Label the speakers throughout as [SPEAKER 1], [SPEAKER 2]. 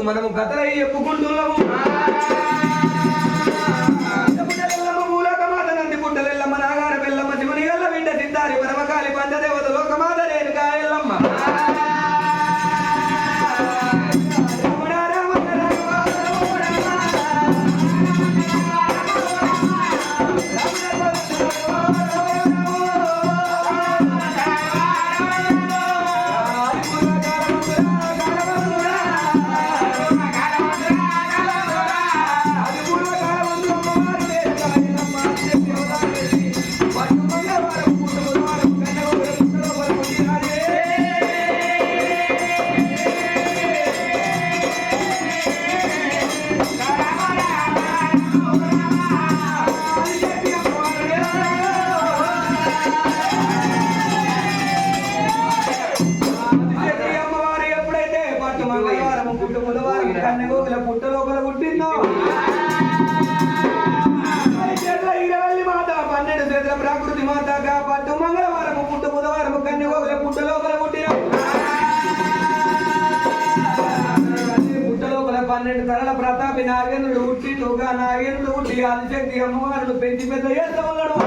[SPEAKER 1] మనము కథలై చెప్పుకుంటున్నాము. మూలకమాత నంది పుట్టలెల్లమ్మ నాగార బెల్లమ్మ శివుని గల్ల బిడ్డ సిద్ధారి పరమకాలి పంచదేవత లోకమాత రేణుకా ఎల్లమ్మ. ప్రకృతి మాతగా పట్టు మంగళవారము పుట్టు బుధవారము కన్యగోగుల పుట్ట లోపల పుట్టిన పుట్ట లోపల 12 తరల ప్రతాపి నాగేంద్రుడు పుట్టిండుగా నాగేంద్రుడు పుట్టి ఆదిశక్తి అమ్మవారుడు పెంచి పెద్ద చేస్తా ఉన్నాడు.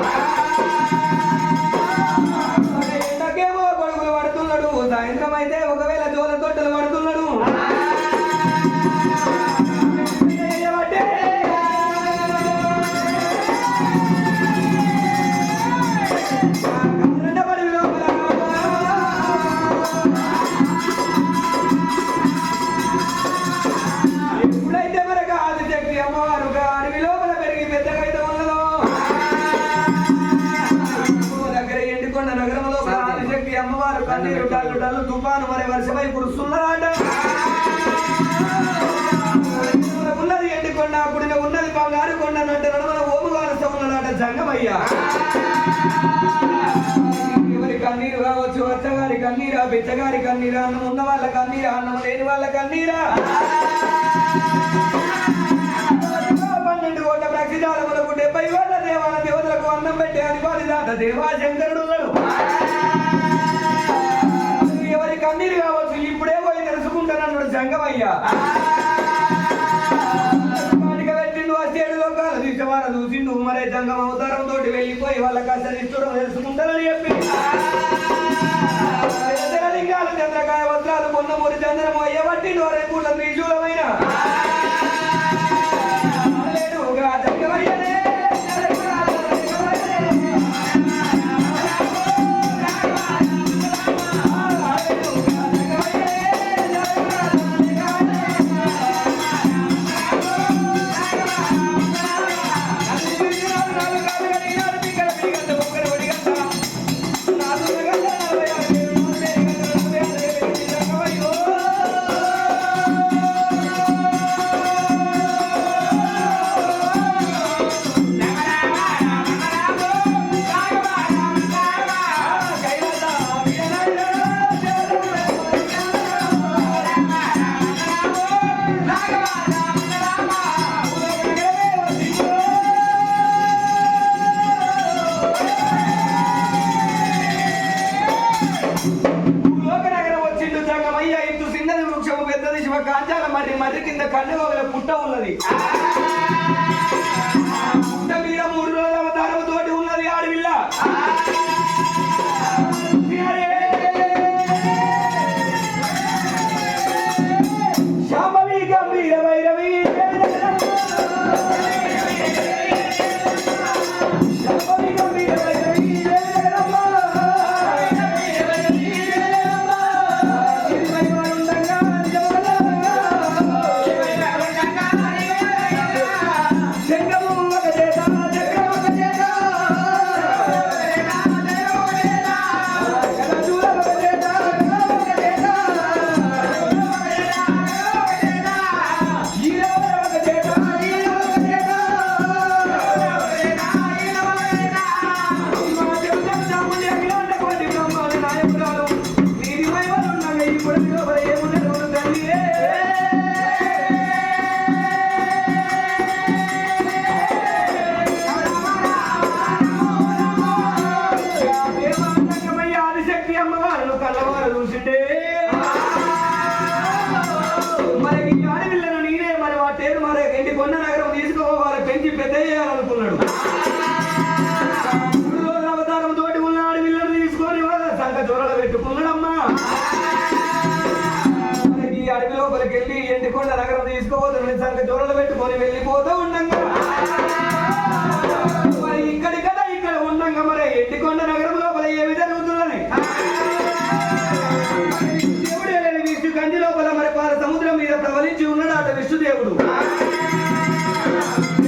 [SPEAKER 1] ఎండకేమో కొడుకులు పడుతున్నాడు, సాయంత్రం అయితే ఒకవేళ జోల తొట్టలు పడుతున్నాడు. అమ్మవారు కన్నీరు డల్లు డల్లు తుఫాను మరి వర్షమై కురుస్తున్నారట. ఉన్నది ఎండికొండ అప్పుడు ఉన్నది బంగారు కొండ అంటే నడమల ఓము వారస ఉన్నాడట జంగమయ్య. ఎవరి కన్నీరు కావచ్చు, అచ్చగారి కన్నీరా, బిచ్చగారి కన్నీరా, అన్నం ఉన్న వాళ్ళ కన్నీరా, అన్నం లేని వాళ్ళ కన్నీరా. 12 కోట్ల ప్రక్షిజాలములకు 70 కోట్ల దేవాల దేవతలకు అన్నం పెట్టే అధిపతి దాత దేవాశంకరుడు ఉన్నాడు. ఎవరి కన్నీరు కావచ్చు, ఇప్పుడే పోయి తెలుసుకుంటానన్నాడు జంగమయ్య. పెట్టిండు ఆ 7 లోకాలు తీసేవారు చూసిండు. మరే జంగం అవతారం తోటి వెళ్ళిపోయి వాళ్ళ కష్టం తెలుసుకుంటానని చెప్పి లింగాలు చంద్రకాయ వస్త్రాలు పొన్నమూరి చంద్రము అయ్యబట్టిండు. అరే పూట త్రిశూలమైన జంగమయ్యనే కాంచాల మర్రి మర్రి కింద కన్నుగోగుల పుట్ట ఉన్నది. పుట్ట మీద 3 రోజుల అవతారం తోటి ఉన్నది ఆడవిల్ల. శాంభవి గంభీర వైరవి చూసిండే మనకి కొండ నగరం తీసుకోవాలి పెంచి పెద్ద చేయాలనుకున్నాడు. 3 రోజుల అవతారం తోటి ఉన్నాడు వీళ్ళని తీసుకొని సంఘ చోరలు పెట్టుకున్నాడమ్మా. ఈ అడవి లోపలికి వెళ్ళి ఎండికొండ నగరం తీసుకోవద్దు సంఘ చోరలు పెట్టుకొని వెళ్ళిపోతూ ఉండంగా మరి ఇక్కడి కదా ఇక్కడ ఉండంగా మరి ఎండికొండ నగరం లోపల ఏమి జరుగుతున్నది? దేవుడే లేని విష్ణు కంచి లోపల మరి పాల సముద్రం మీద ప్రవలించి ఉన్నాడు అట విష్ణుదేవుడు.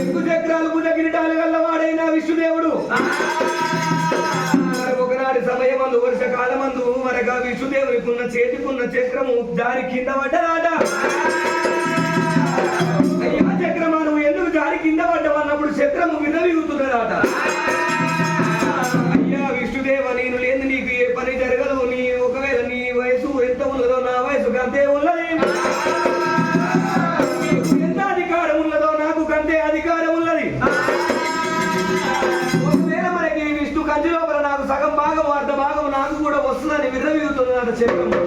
[SPEAKER 1] ఎక్కు చక్రాలు బుధ కిరీటాలు గల్లవాడైన విష్ణుదేవుడు ఒకనాటి సమయమందు వర్షకాలమందు మరగా విష్ణుదేవునికున్న చేతికున్న చక్రము దారి కింద పడ్డదాట. అయ్యా చక్రమా నువ్వు ఎందుకు దారి కింద పడ్డవన్నప్పుడు చక్రము విరవిగుతున్నదాట. అయ్యా విష్ణుదేవ నేను లేదు నీకు ఏ పని జరగదు. నీ ఒకవేళ నీ వయసు ఎంత ఉన్నదో నా వయసు అంతే ఉన్నది. ఎంత అధికారం ఉన్నదో నాకు కంటే అధికారం ఉన్నది. ఒకవేళ మనకి విష్ణు కంచి లోపల నాకు సగం భాగం అర్ధ భాగం నాకు కూడా వస్తుందని విర్రవీగుతున్నదట చక్రము.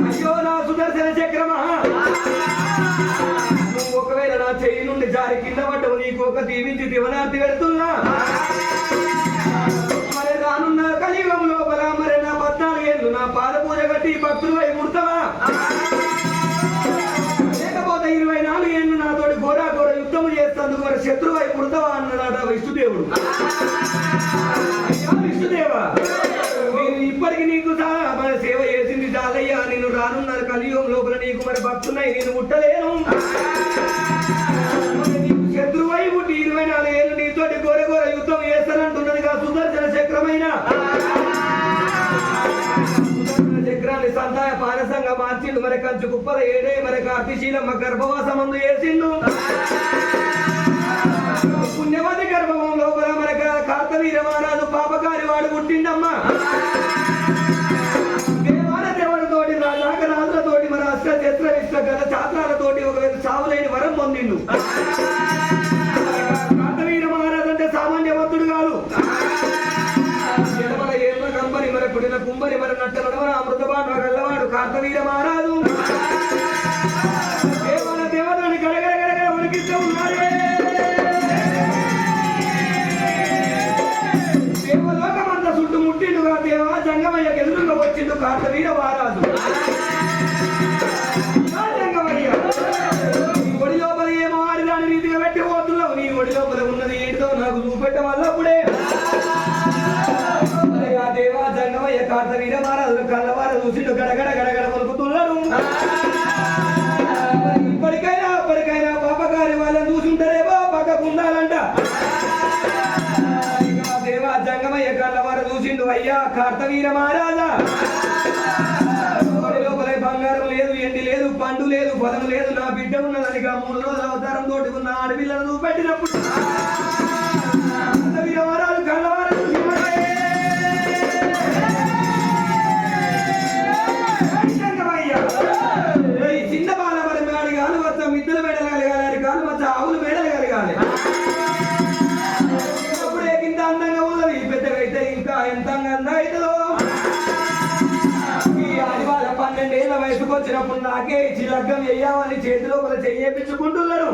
[SPEAKER 1] అయ్యో నా సుదర్శన చక్రమా నువ్వు ఒకవేళ నా చెయ్యి నుండి జారి కింద పడ్డవు నీకు ఒక దీవించి దివనార్తి పెడుతున్నా. మరి రానున్న కలియుగం లోపల మరి నా 14 ఏళ్ళు నా పాద పూజ కట్టి భక్తులు అయి పుడతావా? లేకపోతే 24 ఏళ్ళు నాతోటి ఘోర యుద్ధము చేస్తాను మరి శత్రువు అయి పుడతావా అన్నాడట విష్ణుదేవుడు. అయ్యా విష్ణుదేవా నేను ఇప్పటికి నీకు మన సేవ చేసింది చాలయ్యా. నేను రానున్న కలియుగం లోపల నీకు మరి భక్తున్నాయి నేను ముట్టలేను. నీకు శత్రువై పుట్టి 24 ఏళ్ళు నీతోటి ఘోర యుద్ధం చేస్తానంటున్నదిగా సుదర్శన చక్రమైన సుదర్శన చక్రాన్ని సంతాయ పారసంగా మార్చిండు. మరి కంచు కుప్పల ఏడే మరి కార్తీశీలమ్మ గర్భవాసమందు వేసిండు. పుణ్యవతి గర్భం లోపల మరి కార్తవీర మహారాజు పాపకారి వాడు పుట్టిండమ్మా. దేవాలతోటి రాజాకరాజులతోటి మరి అస్త్ర విశ్వ గత చాత్రాలతోటి ఒకవేళ చావులేని వరం పొందిండు. కార్తవీర మహారాజు అంటే సామాన్యవంతుడు కాదు. ఎడమల ఏర్మ కంపని మరి పుడిన కుంభని మరి నట్ట నడవన అమృతబాటు గల్లవాడు కార్తవీర మహారాజు. దేవతని గడగడ ఉడికిస్తూ ఉన్నాడే. దేవలోకమంతా చుట్టూ ముట్టిండుగా దేవా జంగమయ్యకి ఎదురుగా వచ్చిండు కార్తవీర మహారాజు. జంగమయ్య నీ ఒడి లోపల ఏమో ఆడిదాని రీతిగా పెట్టి పోతున్నావు. నీ ఒడి లోపల ఉన్నది ఏంటో నాకు చూపెట్టం వల్లప్పుడే దేవా జంగమయ్య కార్తవీర మహారాజు కళ్ళవార చూసిండు గడగడ గడగడ పలుకుతున్నారు. ఇప్పటికైనా పాపగారి వాళ్ళని చూసుంటారేమో పక్కకుండాలంట. దేవా జంగమయ్య కళ్ళవార చూసిండు అయ్యా కార్తవీర మహారాజా లోపల బంగారం లేదు ఎండి లేదు పండు లేదు ఫలం లేదు నా బిడ్డ ఉన్నదనిగా 3 రోజుల అవతారం తోటి ఉన్న ఆడపిల్లను చూపెట్టినప్పుడు కార్తవీర మహారాజు కళ్ళవార చిన్న బాల మరి మేడ కాదు వచ్చ మిద్దెలు మేడలు కలగాలి కాదు వచ్చ ఆవులు మేడలు కలగాలి. అప్పుడే ఇంత అందంగా ఉన్నది పెద్దగా అయితే ఇంకా ఎంత అందంగా అవుతుందో. ఈ ఆదివాళ్ళ 12 ఏళ్ల వయసుకు వచ్చినప్పుడు నాకే ఇచ్చి లగ్గం చెయ్యామని చేతి లోపల చెయ్యించుకుంటున్నారు.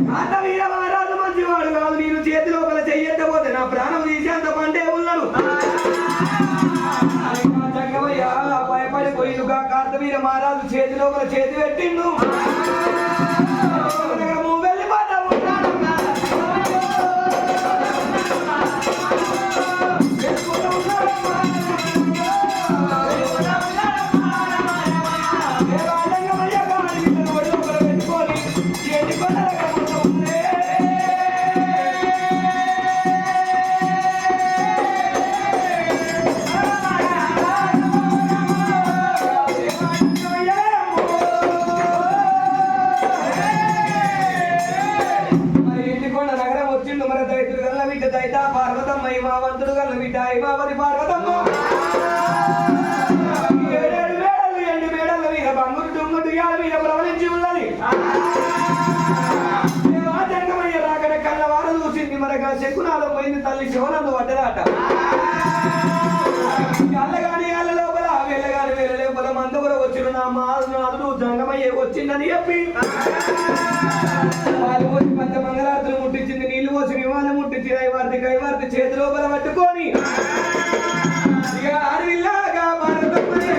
[SPEAKER 1] కార్తవీర మహారాజు మంచివాడు కాదు. నేను చేతి లోపల చెయ్యకపోతే నా ప్రాణం తీసేంత పండే ఉన్నాడు. జంగమయ్య భయపడిపోయిండుగా కార్తవీర మహారాజు చేతి లోపల చేతి పెట్టిండు. వెళ్ళిపోతాము దైతా పార్వతమ్మ హిమావంతుడు గల్ల బిడ్డ హిమావతి పార్వతమ్మ 7 మేడలు 8 మేడల మీద బంగురు డుంగుడు మీద ప్రవహించి ఉన్నది. జంగమయ్య రాకడ కళ్ళ వారు చూసింది మనగా శకునాలం పోయింది తల్లి శివనందు పడ్డదాట. అల్లగాని అల్ల లోపల వెళ్ళగాని వేల లోపల మంద కూడా వచ్చిన నా మాధుడు జంగమయ్యే వచ్చిందని చెప్పి వాళ్ళు పోసి పంచ మంగళారతులు ముట్టించింది నీళ్లు పోసి విమానం ముట్టించి కైవార్తి చేతి లోపల పట్టుకొని ఇక అడవిలాగా భారతమ్మనే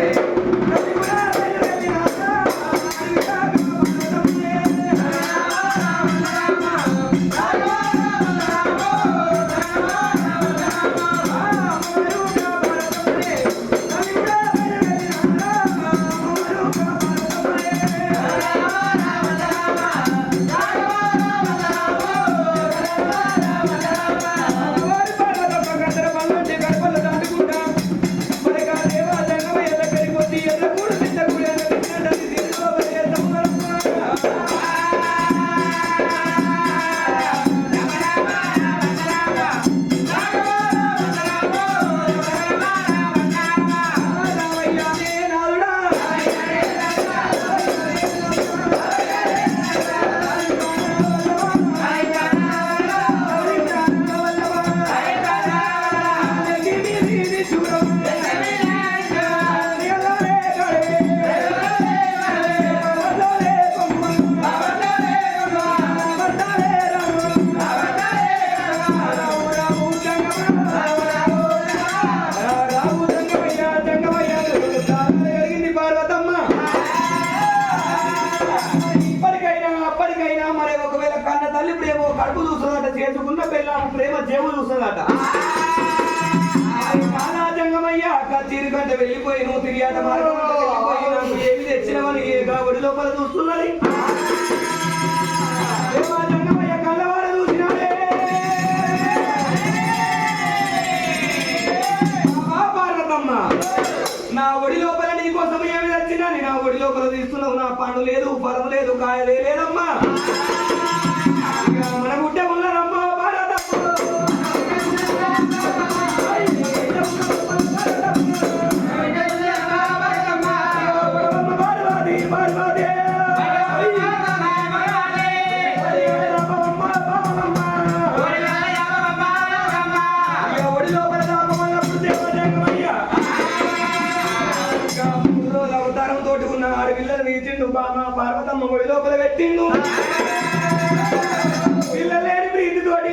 [SPEAKER 1] కడుపు చూస్తుందట చేసుకున్న పిల్లల ప్రేమ జేబు చూస్తుందట జంగమయ్య కచ్చీరి కంటే వెళ్ళిపోయి నువ్వు తిరిగాట మార్గం వెళ్ళిపోయి నాకు ఏమి తెచ్చినవని ఒడి లోపల చూస్తున్నది జంగమయ్య కళ్ళవాడ చూసినాడే పార్వతమ్మ నా ఒడి లోపల నీ కోసం ఏమి తెచ్చినా నా ఒడి లోపల తీస్తున్నావు నా పండు లేదు ఫలం లేదు కాయ లేదమ్మా మన గుడ్డ ఉన్నదమ్మ అవతారం తోటి ఉన్న ఆడపిల్లలు నీచిండు బామ పార్వతమ్మ ఒడి లోపల పెట్టిండు పిల్లలేని ప్రీతి తోటి